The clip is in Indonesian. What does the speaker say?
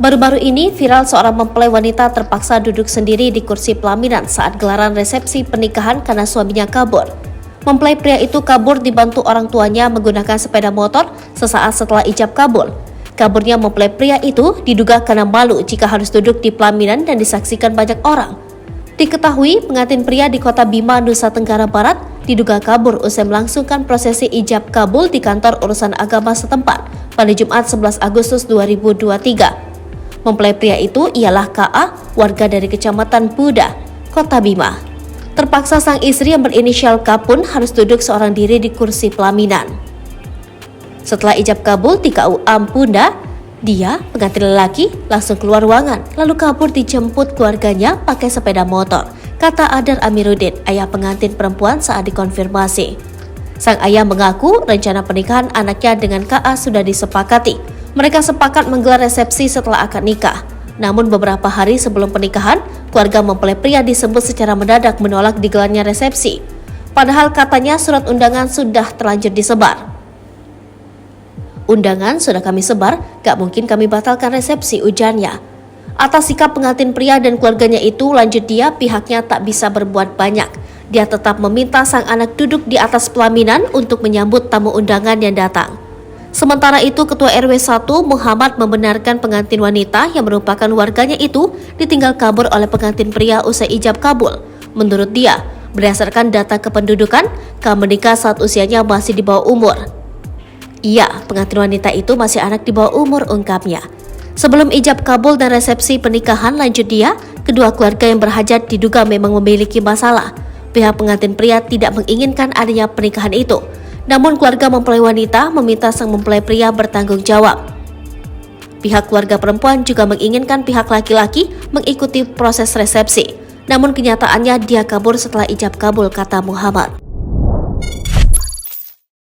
Baru-baru ini viral seorang mempelai wanita terpaksa duduk sendiri di kursi pelaminan saat gelaran resepsi pernikahan karena suaminya kabur. Mempelai pria itu kabur dibantu orang tuanya menggunakan sepeda motor sesaat setelah ijab kabul. Kaburnya mempelai pria itu diduga karena malu jika harus duduk di pelaminan dan disaksikan banyak orang. Diketahui pengantin pria di kota Bima, Nusa Tenggara Barat diduga kabur usai melangsungkan prosesi ijab kabul di kantor urusan agama setempat pada Jumat 11 Agustus 2023. Mempelai pria itu ialah KA, warga dari Kecamatan Buda, Kota Bima. Terpaksa sang istri yang berinisial K pun harus duduk seorang diri di kursi pelaminan. Setelah ijab kabul di KUA Bunda, dia, pengantin lelaki, langsung keluar ruangan lalu kabur dijemput keluarganya pakai sepeda motor, kata Adar Amiruddin, ayah pengantin perempuan saat dikonfirmasi. Sang ayah mengaku rencana pernikahan anaknya dengan KA sudah disepakati. Mereka sepakat menggelar resepsi setelah akad nikah. Namun beberapa hari sebelum pernikahan, keluarga mempelai pria disebut secara mendadak menolak digelarnya resepsi. Padahal katanya surat undangan sudah terlanjur disebar. "Undangan sudah kami sebar, gak mungkin kami batalkan resepsi," ujarnya. Atas sikap pengantin pria dan keluarganya itu, lanjut dia, pihaknya tak bisa berbuat banyak. Dia tetap meminta sang anak duduk di atas pelaminan untuk menyambut tamu undangan yang datang. Sementara itu, Ketua RW 1 Muhammad membenarkan pengantin wanita yang merupakan warganya itu ditinggal kabur oleh pengantin pria usai ijab kabul. Menurut dia, berdasarkan data kependudukan, K menikah saat usianya masih di bawah umur. Iya, pengantin wanita itu masih anak di bawah umur, ungkapnya. Sebelum ijab kabul dan resepsi pernikahan, lanjut dia, kedua keluarga yang berhajat diduga memang memiliki masalah. Pihak pengantin pria tidak menginginkan adanya pernikahan itu. Namun keluarga mempelai wanita meminta sang mempelai pria bertanggung jawab. Pihak keluarga perempuan juga menginginkan pihak laki-laki mengikuti proses resepsi. Namun kenyataannya dia kabur setelah ijab kabul, kata Muhammad.